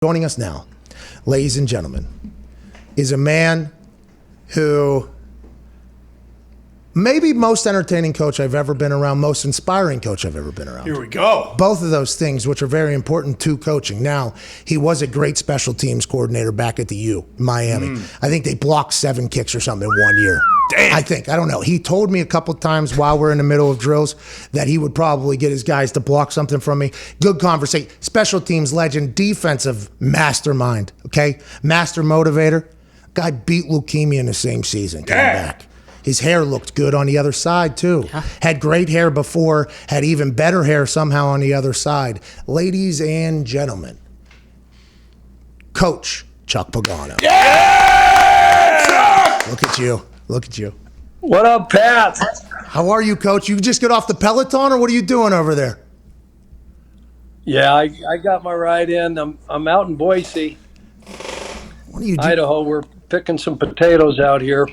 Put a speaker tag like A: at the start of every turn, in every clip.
A: Joining us now, ladies and gentlemen, is a man who maybe most entertaining coach I've ever been around, most inspiring coach I've ever been around.
B: Here we go.
A: Both of those things, which are very important to coaching. Now, he was a great special teams coordinator back at the U, Miami. I think they blocked 7 kicks or something in 1 year.
B: Damn.
A: I don't know. He told me a couple times while we're in the middle of drills that he would probably get his guys to block something from me. Good conversation. Special teams legend, defensive mastermind, okay? Master motivator. Guy beat leukemia in the same season, came back. His hair looked good on the other side, too. Had great hair before, had even better hair somehow on the other side. Ladies and gentlemen, Coach Chuck Pagano.
B: Yeah! Chuck!
A: Look at you. Look at you.
C: What up, Pat?
A: How are you, Coach? You just get off the Peloton, or what are you doing over there?
C: Yeah, I got my ride in. I'm out in Boise,
A: What do you do?
C: Idaho. We're picking some potatoes out here.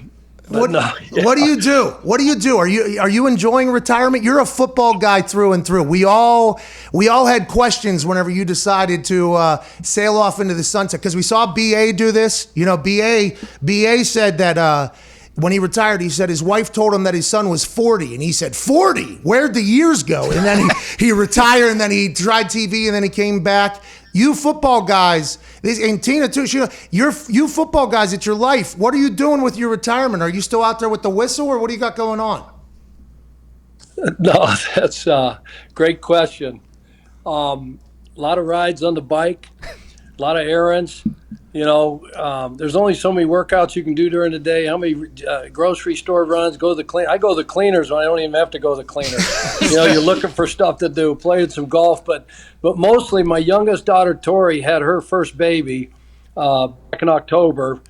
A: What do you do? What do you do? Are you enjoying retirement? You're a football guy through and through. We all had questions whenever you decided to sail off into the sunset, because we saw BA do this. You know, BA said that when he retired, he said his wife told him that his son was 40, and he said, 40? Where'd the years go? And then he retired, and then he tried TV, and then he came back. You football guys, and Tina too, you football guys, it's your life. What are you doing with your retirement? Are you still out there with the whistle, or what do you got going on?
C: No, that's a great question. A lot of rides on the bike, a lot of errands. You know, there's only so many workouts you can do during the day. How many grocery store runs? Go to the clean. I go to the cleaners when I don't even have to go to the cleaners. You know, you're looking for stuff to do. Playing some golf, but mostly my youngest daughter Tori had her first baby back in October.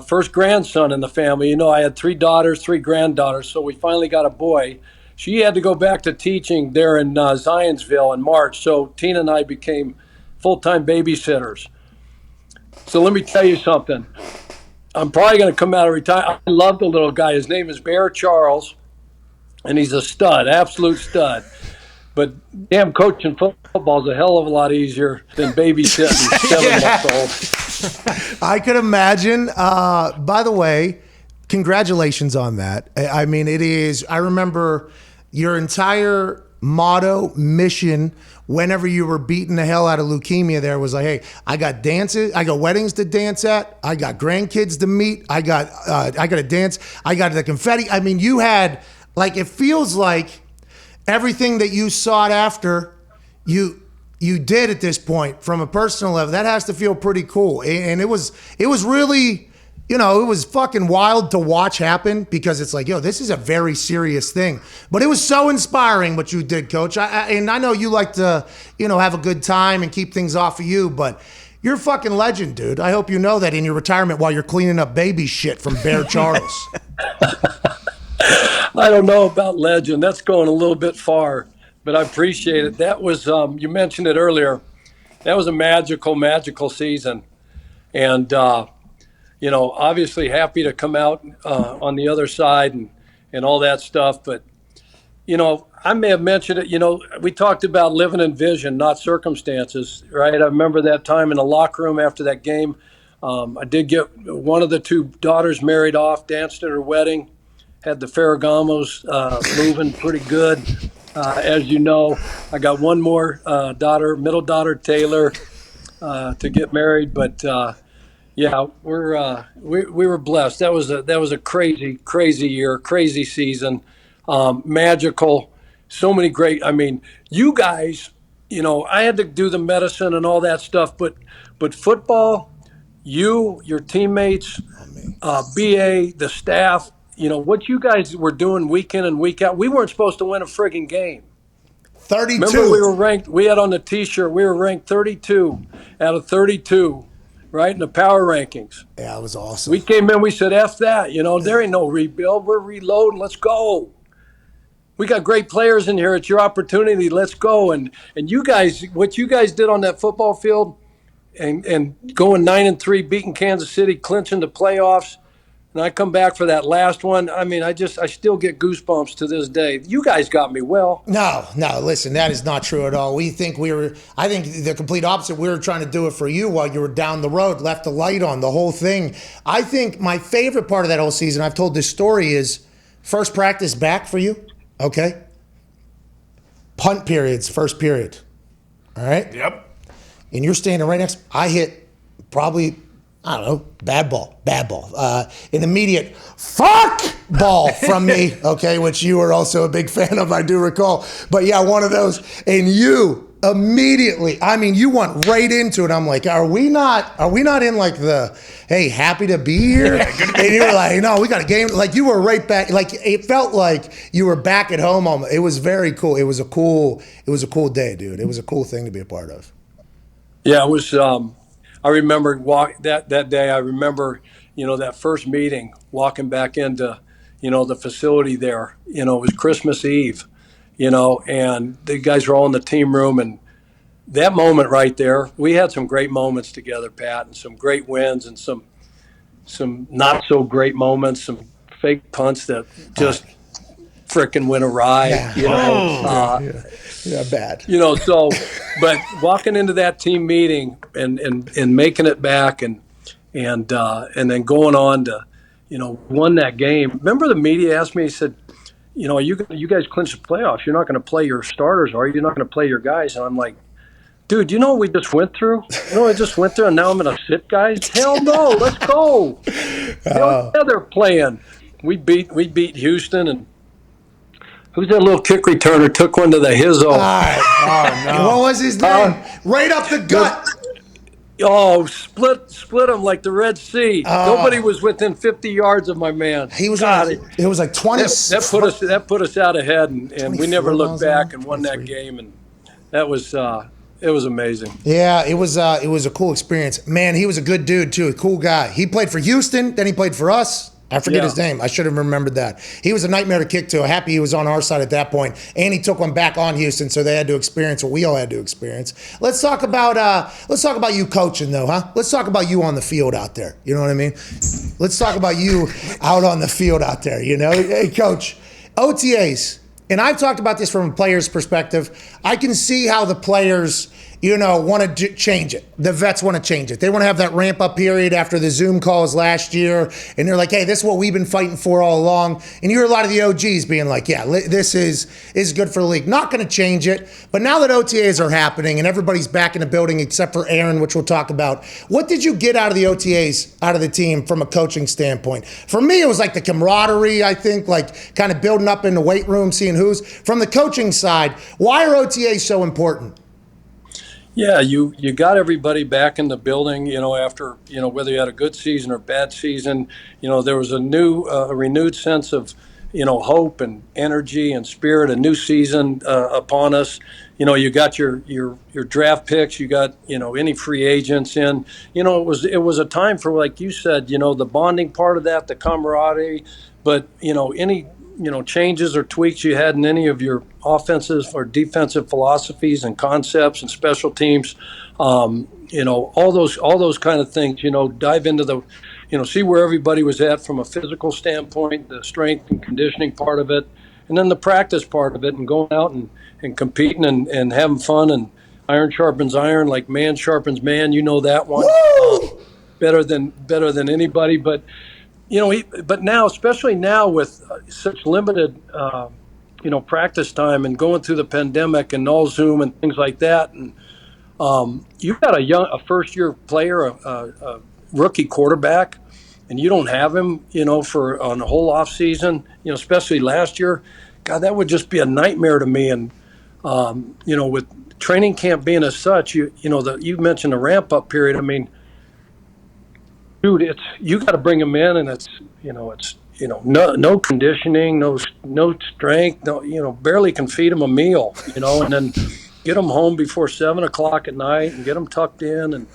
C: First grandson in the family. You know, I had 3 daughters, 3 granddaughters, so we finally got a boy. She had to go back to teaching there in Zionsville in March, so Tina and I became full-time babysitters. So let me tell you something. I'm probably going to come out of retirement. I love the little guy. His name is Bear Charles, and he's a stud, absolute stud. But damn, coaching football is a hell of a lot easier than babysitting 7 months old.
A: I could imagine. By the way, congratulations on that. I mean, it is. I remember your entire motto, mission, whenever you were beating the hell out of leukemia, there was like, hey, I got dances, I got weddings to dance at, I got grandkids to meet, I got to dance, I got the confetti. I mean, you had, like, it feels like everything that you sought after, you did at this point from a personal level. That has to feel pretty cool. And it was really, you know, it was fucking wild to watch happen, because it's like, yo, this is a very serious thing. But it was so inspiring what you did, Coach. And I know you like to, you know, have a good time and keep things off of you, but you're a fucking legend, dude. I hope you know that in your retirement while you're cleaning up baby shit from Bear Charles.
C: I don't know about legend. That's going a little bit far, but I appreciate it. That was, you mentioned it earlier, that was a magical season. And, you know, obviously happy to come out on the other side and all that stuff. But, you know, I may have mentioned it, you know, we talked about living in vision, not circumstances, right? I remember that time in the locker room after that game. I did get one of the 2 daughters married off, danced at her wedding, had the Ferragamos moving pretty good. As you know, I got one more middle daughter, Taylor, to get married. But, yeah, we were blessed. That was a crazy year, crazy season, magical. So many great. I mean, you guys, you know, I had to do the medicine and all that stuff, but football, your teammates, BA, the staff, you know what you guys were doing week in and week out. We weren't supposed to win a friggin' game.
A: 32.
C: Remember, we were ranked. We had on the T-shirt. We were ranked 32 out of 32. Right, in the power rankings.
A: Yeah, it was awesome.
C: We came in, we said, F that. You know, there ain't no rebuild. We're reloading. Let's go. We got great players in here. It's your opportunity. Let's go. And you guys, what you guys did on that football field and going 9-3, beating Kansas City, clinching the playoffs. and I come back for that last one. I mean, I still get goosebumps to this day. You guys got me well.
A: No, listen, that is not true at all. I think the complete opposite. We were trying to do it for you while you were down the road, left the light on, the whole thing. I think my favorite part of that whole season, I've told this story, is first practice back for you, okay? Punt periods, first period, all right?
B: Yep.
A: And you're standing right next. I hit probably, I don't know, bad ball. An immediate fuck ball from me, okay, which you were also a big fan of, I do recall. But yeah, one of those. And you immediately, I mean, you went right into it. I'm like, are we not in like the, hey, happy to be here? And you were like, no, we got a game. Like you were right back. Like it felt like you were back at home. It was very cool. It was a cool day, dude. It was a cool thing to be a part of.
C: Yeah, it was. I remember that day. I remember, that first meeting, walking back into, the facility there. It was Christmas Eve, and the guys were all in the team room, and that moment right there, we had some great moments together, Pat, and some great wins, and some not so great moments, some fake punts that just frickin' went awry.
A: Bad.
C: So, but walking into that team meeting and making it back and then going on to, won that game. Remember the media asked me, he said, you guys clinched the playoffs. You're not going to play your starters, are you? You're not going to play your guys. And I'm like, dude, you know what we just went through? And now I'm going to sit guys? Hell no, let's go. Hell yeah, they're playing. We beat Houston, and who's that little kick returner? Took one to the hizzo.
A: Oh, no. What was his name? Right up the gut.
C: Split them like the Red Sea. Nobody was within 50 yards of my man.
A: He was it was like 20.
C: That put us out ahead, and we never looked back and won that game, and that was it was amazing.
A: Yeah, it was a cool experience. Man, he was a good dude too, a cool guy. He played for Houston, then he played for us. I forget his name. I should have remembered that. He was a nightmare to kick to. Happy he was on our side at that point. And he took one back on Houston, so they had to experience what we all had to experience. Let's talk about you coaching though, huh? Let's talk about you on the field out there. You know what I mean? Let's talk about you out on the field out there, Hey, Coach, OTAs. And I've talked about this from a player's perspective. I can see how the players want to change it. The vets want to change it. They want to have that ramp up period after the Zoom calls last year. And they're like, hey, this is what we've been fighting for all along. And you hear a lot of the OGs being like, yeah, this is good for the league. Not going to change it. But now that OTAs are happening and everybody's back in the building except for Aaron, which we'll talk about, what did you get out of the OTAs, out of the team from a coaching standpoint? For me, it was like the camaraderie, I think, like kind of building up in the weight room, seeing who's. From the coaching side, why are OTAs so important?
C: Yeah, you got everybody back in the building, after, whether you had a good season or bad season, there was a renewed sense of, hope and energy and spirit, a new season upon us. You got your draft picks, you got, any free agents in, it was a time for, like you said, the bonding part of that, the camaraderie, but, any changes or tweaks you had in any of your offensive or defensive philosophies and concepts and special teams, all those kind of things, dive into the, see where everybody was at from a physical standpoint, the strength and conditioning part of it, and then the practice part of it, and going out and competing and having fun, and iron sharpens iron, like man sharpens man, that one, better than anybody, but but now, especially now with such limited, practice time and going through the pandemic and all Zoom and things like that, and you've got a first-year player, a rookie quarterback, and you don't have him, for on a whole off season, especially last year. God, that would just be a nightmare to me. And with training camp being as such, you mentioned the ramp-up period. I mean, dude, you got to bring them in, and it's no conditioning, no strength, barely can feed them a meal, and then get them home before 7:00 at night and get them tucked in, and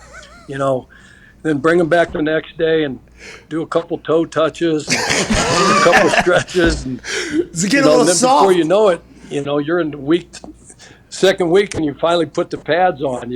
C: then bring them back the next day and do a couple toe touches, and a couple stretches, and
A: get a little
C: then
A: soft.
C: before you know it, you're in the second week, and you finally put the pads on.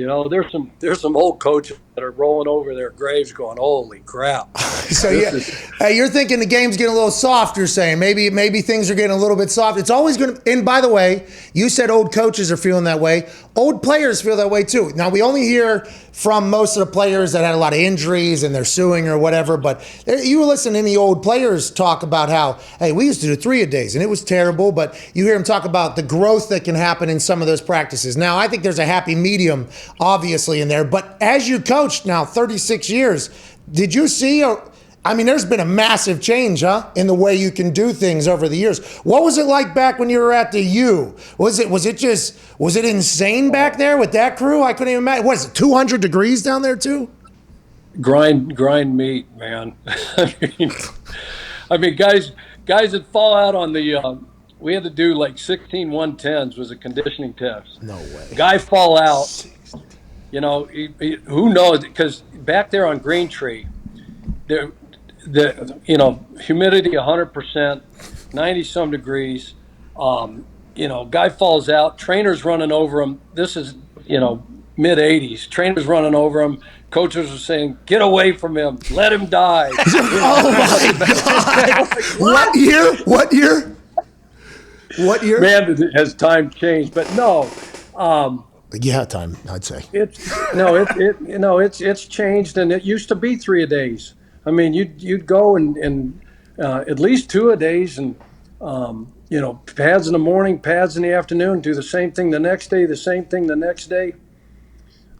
C: There's some old coaches that are rolling over their graves going, holy crap.
A: So you're thinking the game's getting a little soft. You're saying maybe things are getting a little bit soft. It's always going to. And by the way, you said old coaches are feeling that way. Old players feel that way too. Now we only hear from most of the players that had a lot of injuries and they're suing or whatever. But you listen to any old players talk about how, hey, we used to do 3-a-days and it was terrible. But you hear them talk about the growth that can happen in some of those practices. Now I think there's a happy medium, obviously, in there. But as you coached now 36 years. Did you see, there's been a massive change, in the way you can do things over the years. What was it like back when you were at the U? Was it insane back there with that crew? I couldn't even imagine. What is it, 200 degrees down there too?
C: Grind meat, man. I mean, guys that fall out on the, we had to do like 16 110s was a conditioning test.
A: No way.
C: Guy fall out. Who knows? Because back there on Green Tree, the humidity 100%, 90-some degrees. Guy falls out. Trainer's running over him. This is mid-80s. Trainer's running over him. Coaches are saying, "Get away from him. Let him die."
A: Oh my God! What year?
C: Man, has time changed? But no.
A: Yeah, time, I'd say.
C: It's changed, and it used to be 3-a-days. I mean, you'd go and at least 2-a-days, and pads in the morning, pads in the afternoon, do the same thing the next day, the same thing the next day.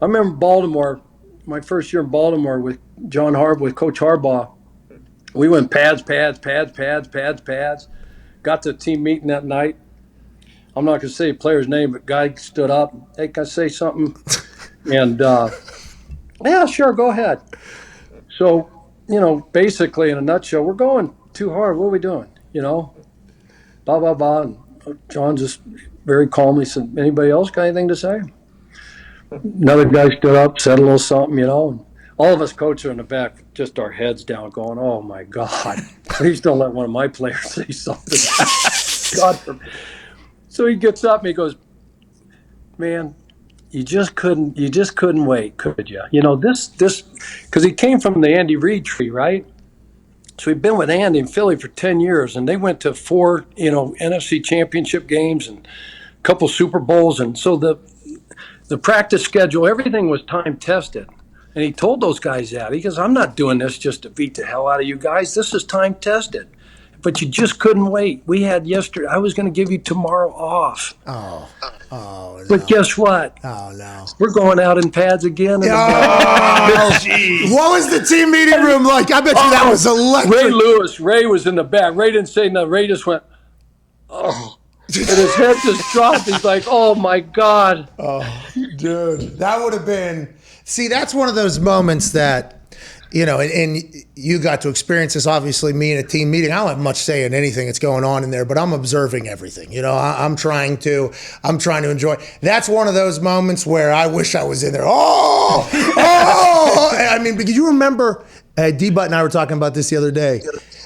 C: I remember Baltimore, my first year in Baltimore with with Coach Harbaugh. We went pads. Got to the team meeting that night. I'm not going to say a player's name, but guy stood up. Hey, can I say something? And, yeah, sure, go ahead. So, basically in a nutshell, we're going too hard. What are we doing? Blah, blah, blah. And John just very calmly said, anybody else got anything to say? Another guy stood up, said a little something, and all of us coaches are in the back, just our heads down going, oh, my God. Please don't let one of my players say something. God forbid. So he gets up and he goes, man, you just couldn't wait, could you? This, because he came from the Andy Reid tree, right? So he'd been with Andy in Philly for 10 years, and they went to 4, NFC championship games and a couple Super Bowls. And so the practice schedule, everything was time tested. And he told those guys that. He goes, I'm not doing this just to beat the hell out of you guys. This is time tested. But you just couldn't wait. We had yesterday. I was going to give you tomorrow off.
A: Oh,
C: but guess what?
A: Oh, no.
C: We're going out in pads again.
A: Jeez. What was the team meeting room like? I bet you that was electric.
C: Ray was in the back. Ray didn't say nothing. Ray just went, oh. And his head just dropped. He's like, oh, my God.
A: Oh, dude. That would have been. See, that's one of those moments that, and you got to experience this, obviously, me in a team meeting. I don't have much say in anything that's going on in there, but I'm observing everything. I'm trying to enjoy. That's one of those moments where I wish I was in there. Because you remember, D-Butt and I were talking about this the other day.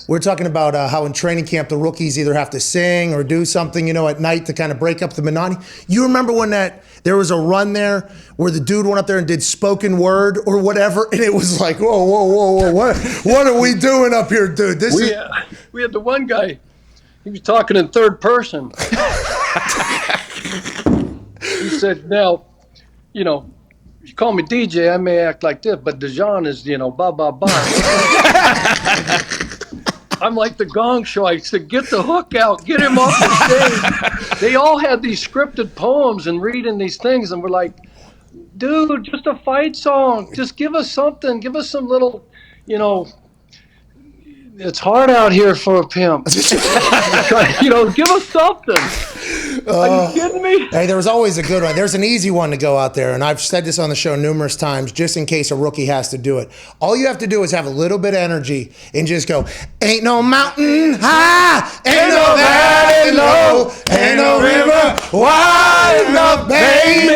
A: We're talking about how in training camp the rookies either have to sing or do something, at night to kind of break up the monotony. You remember when there was a run there where the dude went up there and did spoken word or whatever, and it was like, whoa, what are we doing up here, dude?
C: We had the one guy, he was talking in third person. He said, now, you call me DJ, I may act like this, but Dijon is, blah, blah, blah. I'm like the Gong Show. I said, get the hook out. Get him off the stage. They all had these scripted poems and reading these things, and we're like, dude, just a fight song. Just give us something. Give us some little, it's hard out here for a pimp. Give us something. Are you kidding me?
A: Hey, there was always a good one. There's an easy one to go out there, and I've said this on the show numerous times, just in case a rookie has to do it. All you have to do is have a little bit of energy and just go, ain't no mountain high, ain't no valley low, ain't no river wide enough, baby.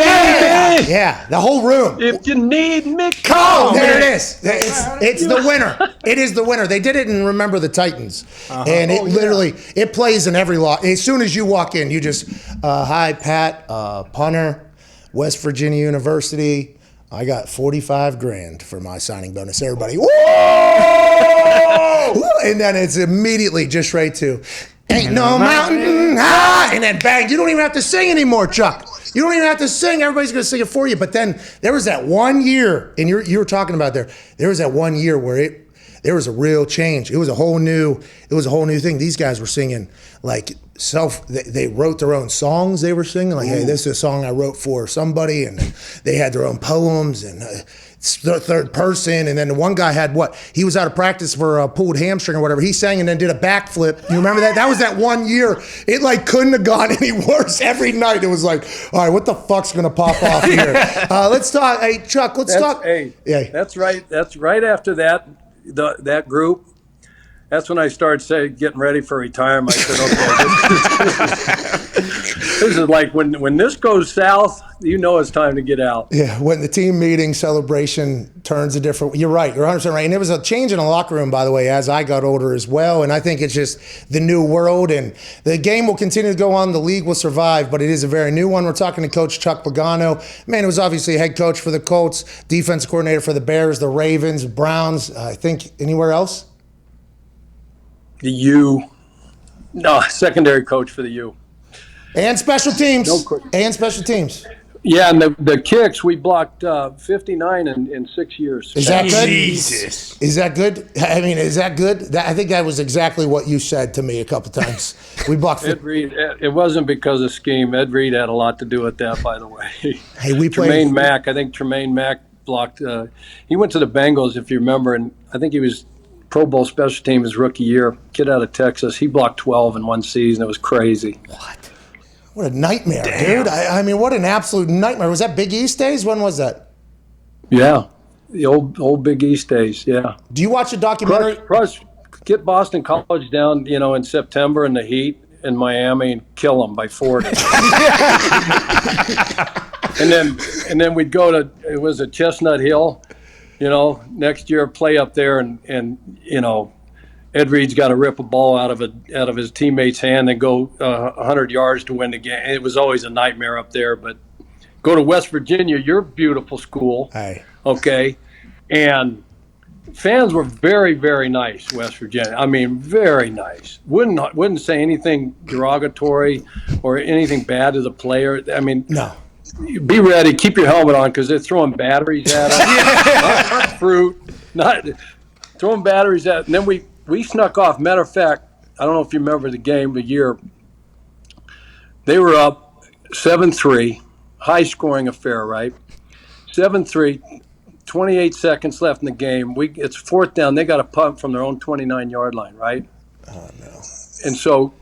A: Yeah, the whole room.
C: If you need me, call me.
A: There it is. It's the winner. It is the winner. They did it in Remember the Titans. And it literally, it plays in every law. As soon as you walk in, you just, hi, Pat, punter, West Virginia University. I got $45,000 for my signing bonus. Everybody, whoa! And then it's immediately just right to Ain't No Mountain High. And then bang, you don't even have to sing anymore, Chuck. You don't even have to sing. Everybody's going to sing it for you. But then there was that 1 year, and you were talking about there was that 1 year where there was a real change. It was a whole new thing. These guys were singing like they wrote their own songs they were singing. Like, hey, this is a song I wrote for somebody. And they had their own poems and third person. And then the one guy had he was out of practice for a pulled hamstring or whatever. He sang and then did a backflip. You remember that? That was that 1 year. It like couldn't have gone any worse. Every night it was like, all right, what the fuck's going to pop off here? Let's talk. Hey, Chuck, let's talk.
C: Hey,
A: yeah.
C: That's right. That's right after that. That group, that's when I started getting ready for retirement. I said, okay, this is like when this goes south, it's time to get out.
A: Yeah, when the team meeting celebration turns a different, you're right, you're 100% right. And there was a change in the locker room, by the way, as I got older as well. And I think it's just the new world, and the game will continue to go on. The league will survive, but it is a very new one. We're talking to Coach Chuck Pagano. Man, he was obviously a head coach for the Colts, defensive coordinator for the Bears, the Ravens, Browns. I think anywhere else?
C: The U. No, secondary coach for the U.
A: And special teams. And special teams.
C: Yeah, and the kicks, we blocked 59 in 6 years.
A: Is that good?
B: Jesus.
A: Is that good? I mean, is that good? I think that was exactly what you said to me a couple times. We blocked.
C: Ed Reed. It wasn't because of scheme. Ed Reed had a lot to do with that, by the way.
A: Hey, we played.
C: Tremaine Mack. I think Tremaine Mack blocked. He went to the Bengals, if you remember, and I think he was Pro Bowl special team his rookie year. Kid out of Texas. He blocked 12 in one season. It was crazy.
A: What a nightmare, dude. I mean, what an absolute nightmare. Was that Big East days? When was that?
C: Yeah. The old Big East days, yeah.
A: Do you watch a documentary?
C: Plus, get Boston College down, in September in the heat in Miami and kill them by 40. and then we'd go to, it was at Chestnut Hill, next year play up there and Ed Reed's got to rip a ball out of his teammate's hand and go 100 yards to win the game. It was always a nightmare up there. But go to West Virginia, your beautiful school.
A: Hey.
C: Okay, and fans were very, very nice. West Virginia, I mean, very nice. Wouldn't say anything derogatory or anything bad to the player. I mean,
A: no.
C: Be ready. Keep your helmet on because they're throwing batteries at us. not fruit. Not throwing batteries at. And then we snuck off. Matter of fact, I don't know if you remember the game, the year. They were up 7-3, high-scoring affair, right? 7-3, 28 seconds left in the game. It's fourth down. They got a punt from their own 29-yard line, right?
A: Oh, no.
C: And so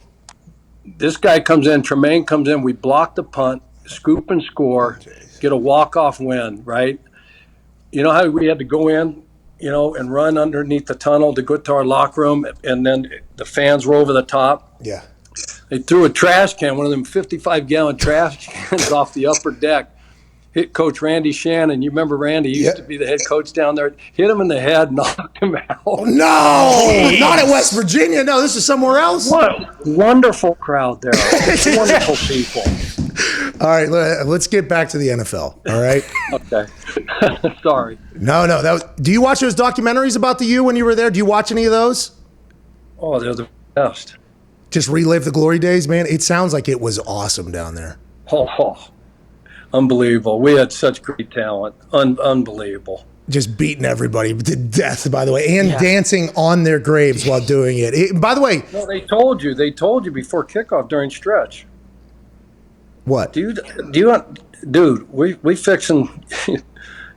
C: this guy comes in, Tremaine comes in. We block the punt, scoop and score, get a walk-off win, right? You know how we had to go in? And run underneath the tunnel to go to our locker room, and then the fans were over the top.
A: Yeah.
C: They threw a trash can, one of them 55-gallon trash cans off the upper deck, hit Coach Randy Shannon. You remember Randy? He used to be the head coach down there. Hit him in the head, knocked him out.
A: Oh, no! Not at West Virginia. No, this is somewhere else.
C: What a wonderful crowd there. Wonderful people.
A: All right, let's get back to the NFL. All right.
C: Okay. Sorry.
A: No. Do you watch those documentaries about the U when you were there? Do you watch any of those?
C: Oh, they're the best.
A: Just relive the glory days, man. It sounds like it was awesome down there.
C: Oh, unbelievable. We had such great talent. Unbelievable.
A: Just beating everybody to death, by the way, and dancing on their graves while doing it. By the way.
C: No, they told you before kickoff during stretch.
A: What?
C: Dude, we fixing.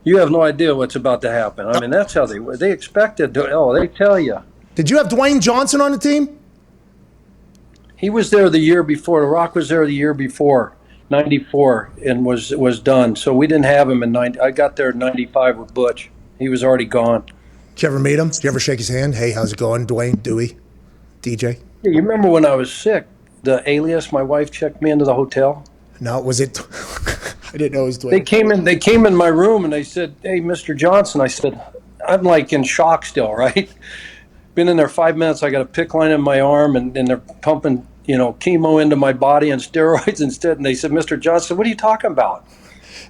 C: You have no idea what's about to happen. I mean, that's how they expected. They tell you.
A: Did you have Dwayne Johnson on the team?
C: He was there the year before. The Rock was there the year before, 94, and was done. So we didn't have him in 90. I got there in 95 with Butch. He was already gone.
A: Did you ever meet him? Did you ever shake his hand? Hey, how's it going, Dwayne, Dewey, DJ?
C: Yeah, you remember when I was sick? The Alias, my wife checked me into the hotel.
A: No, was it? I didn't know it was Dwayne.
C: They came in my room and they said, "Hey, Mr. Johnson." I said, "I'm like in shock still, right? Been in there 5 minutes. I got a PICC line in my arm and they're pumping, chemo into my body and steroids instead." And they said, "Mr. Johnson, what are you talking about?"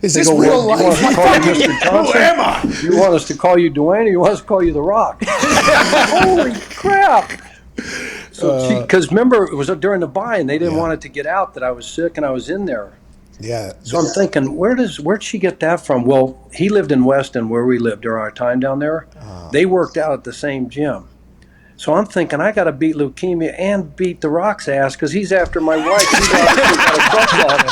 A: Is
C: They
A: this
C: go,
A: real
C: "Well, do you want us to
A: life?
C: call you Mr.
B: Who
C: Johnson?
B: am I?
C: Do you want us to call you Dwayne, or you want us to call you The Rock?" Holy crap! So, because remember, it was during the bye, and they didn't want it to get out that I was sick and I was in there.
A: Yeah.
C: So I'm thinking, where'd she get that from? Well, he lived in Weston, where we lived during our time down there. They worked out at the same gym. So I'm thinking, I got to beat leukemia and beat The Rock's ass because he's after my wife. He's obviously got a crush on him.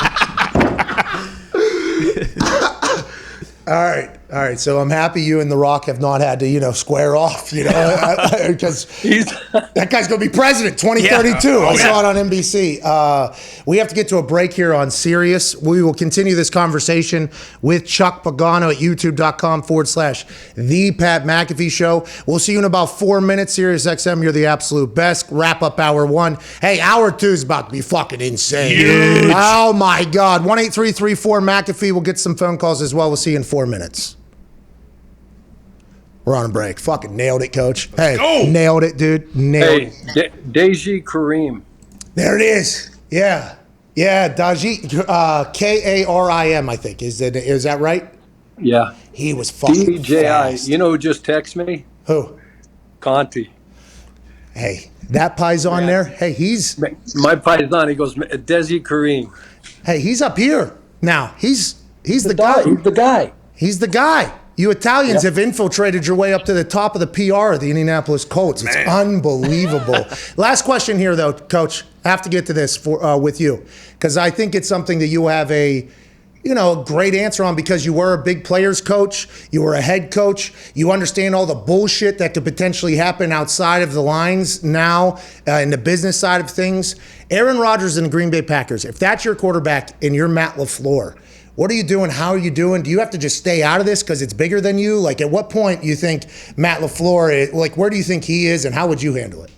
A: All right. So I'm happy you and The Rock have not had to, square off, because that guy's going to be president 2032.
B: Yeah.
A: I saw it on NBC. We have to get to a break here on Sirius. We will continue this conversation with Chuck Pagano at youtube.com/The Pat McAfee Show. We'll see you in about 4 minutes. Sirius XM, you're the absolute best. Wrap up hour 1. Hey, hour 2 is about to be fucking insane.
B: Huge.
A: Oh my God. 1-833-4 McAfee. We'll get some phone calls as well. We'll see you in 4 minutes. We're on a break. Fucking nailed it, Coach. Hey,
B: go.
A: Nailed it, dude. Nailed it.
C: Deji Karim.
A: There it is. Yeah. Daji, Karim, I think. Is that right?
C: Yeah.
A: He was fucking
C: DJI.
A: fast.
C: You know who just texted me?
A: Who?
C: Conti.
A: Hey, that pie's on there. Hey, he's
C: My paisan. He goes, Desi Karim.
A: he's up here now. He's the guy.
C: He's the guy.
A: He's the guy. You Italians have infiltrated your way up to the top of the PR of the Indianapolis Colts. It's unbelievable. Last question here, though, Coach. I have to get to this with you because I think it's something that you have a great answer on because you were a big players coach. You were a head coach. You understand all the bullshit that could potentially happen outside of the lines now in the business side of things. Aaron Rodgers and the Green Bay Packers, if that's your quarterback and you're Matt LaFleur, what are you doing? How are you doing? Do you have to just stay out of this because it's bigger than you? Like, at what point do you think Matt LaFleur, where do you think he is, and how would you handle it?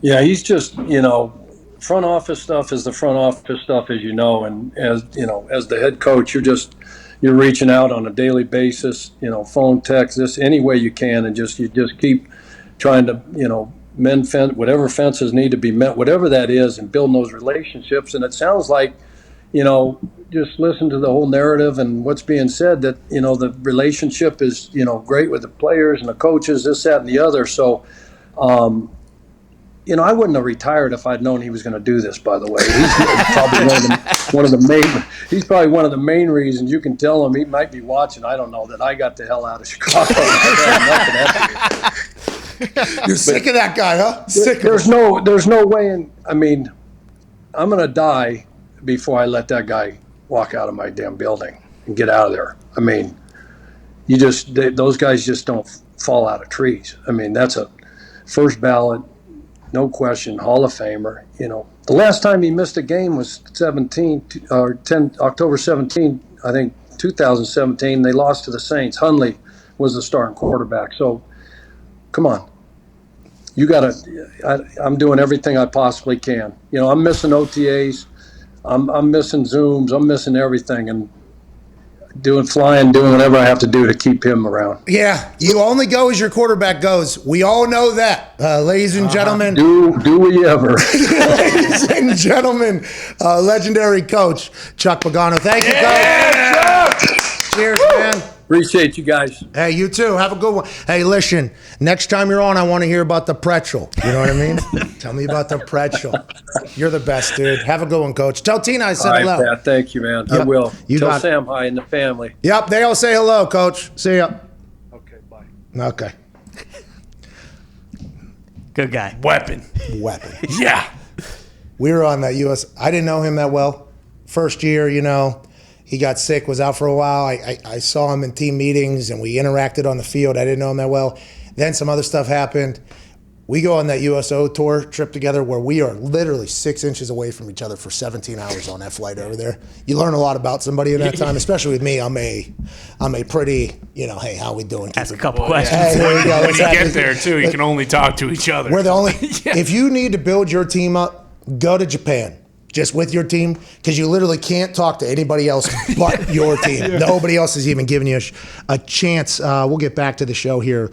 C: Yeah, he's just, front office stuff is the front office stuff, as you know. And as the head coach, you're reaching out on a daily basis, phone, text, this any way you can, and you just keep trying to, mend whatever fences need to be met, whatever that is, and building those relationships. And it sounds like, just listen to the whole narrative and what's being said that, the relationship is, great with the players and the coaches, this, that, and the other. So, I wouldn't have retired if I'd known he was going to do this, by the way. He's probably he's probably one of the main reasons. You can tell him, he might be watching, I don't know, that I got the hell out of Chicago.
A: You're sick of that guy, huh?
C: There's no way I'm going to die before I let that guy walk out of my damn building and get out of there. Those guys just don't fall out of trees. That's a first ballot, no question, Hall of Famer. The last time he missed a game was October 17, I think 2017. They lost to the Saints. Hundley was the starting quarterback. So, come on. I'm doing everything I possibly can. I'm missing OTAs. I'm missing Zooms. I'm missing everything, and doing whatever I have to do to keep him around.
A: Yeah, you only go as your quarterback goes. We all know that, ladies and gentlemen.
C: Do we ever?
A: Ladies and gentlemen, legendary coach Chuck Pagano. Thank you, Coach. Cheers, man.
C: Appreciate you guys.
A: Hey, you too. Have a good one. Hey, listen, next time you're on, I want to hear about the pretzel. You know what I mean? Tell me about the pretzel. You're the best, dude. Have a good one, Coach. Tell Tina I said hello.
C: Pat, thank you, man.
A: Yep.
C: I will. Tell
A: got
C: Sam hi and the family.
A: Yep, they all say hello, Coach. See ya.
C: Okay, bye.
A: Okay.
D: Good guy.
B: Weapon. Yeah.
A: We were on that U.S. I didn't know him that well. First year, he got sick, was out for a while. I saw him in team meetings, and we interacted on the field. I didn't know him that well. Then some other stuff happened. We go on that USO tour trip together where we are literally 6 inches away from each other for 17 hours on that flight over there. You learn a lot about somebody in that time, especially with me. I'm a pretty, hey, how we doing?
D: Ask a couple
B: Well, yeah.
D: questions.
A: Hey, there you go.
B: When you
A: Exactly.
B: get there, too, you can only talk to each other.
A: We're the only. If you need to build your team up, go to Japan. Just with your team, because you literally can't talk to anybody else but your team. Nobody else is even giving you a chance. We'll get back to the show here